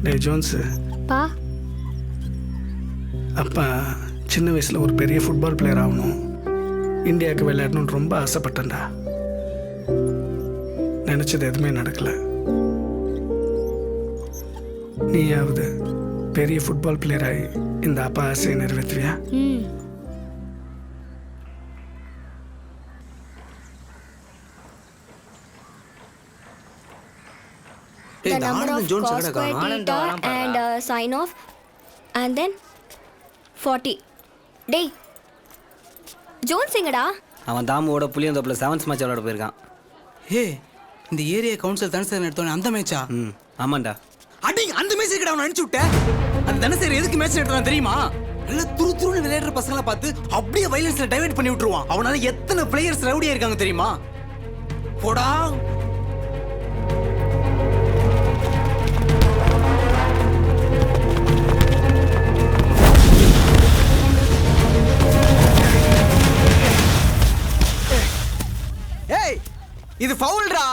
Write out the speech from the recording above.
டே Jones, பா அப்பா சின்ன வயசில் ஒரு பெரிய ஃபுட்பால் பிளேயர் ஆகணும், இந்தியாவுக்கு விளையாடணும்னு ரொம்ப ஆசைப்பட்டேன்டா. நினச்சது எதுவுமே நடக்கலை. நீயாவது பெரிய ஃபுட்பால் பிளேயர் ஆகி இந்த அப்பா ஆசையை நிறைவேற்றுவியா? ம் the number of cos square theta and sin of and then 40. டேய் ஜோன்ஸ் எங்கடா? அவன் தாமுவோட புளியந்தோப்பில் 7th மேட்ச் விளையாட போயிருக்கான். ஏய், இந்த ஏரியா கவுன்சில் தனசேரன் எடுத்தோன்னே அந்த மேட்சா? ஆமாண்டா. அடி, அந்த மேட்ச் கிட்ட அவனை அனுப்பிச்சு விட்டேன். அந்த தனசேரன் எதுக்கு மேட்ச் எடுத்தான் தெரியுமா? நல்லா துருதுருன்னு விளையாடுற பசங்களை பார்த்து அப்படியே வைலன்ஸ்ல டைவர்ட் பண்ணி விட்டுருவான். அவனால எத்தனை பிளேயர்ஸ் ரவுடியா இருக்காங்க தெரியுமா? போடா. ஏய், இது ஃபவுல்டா.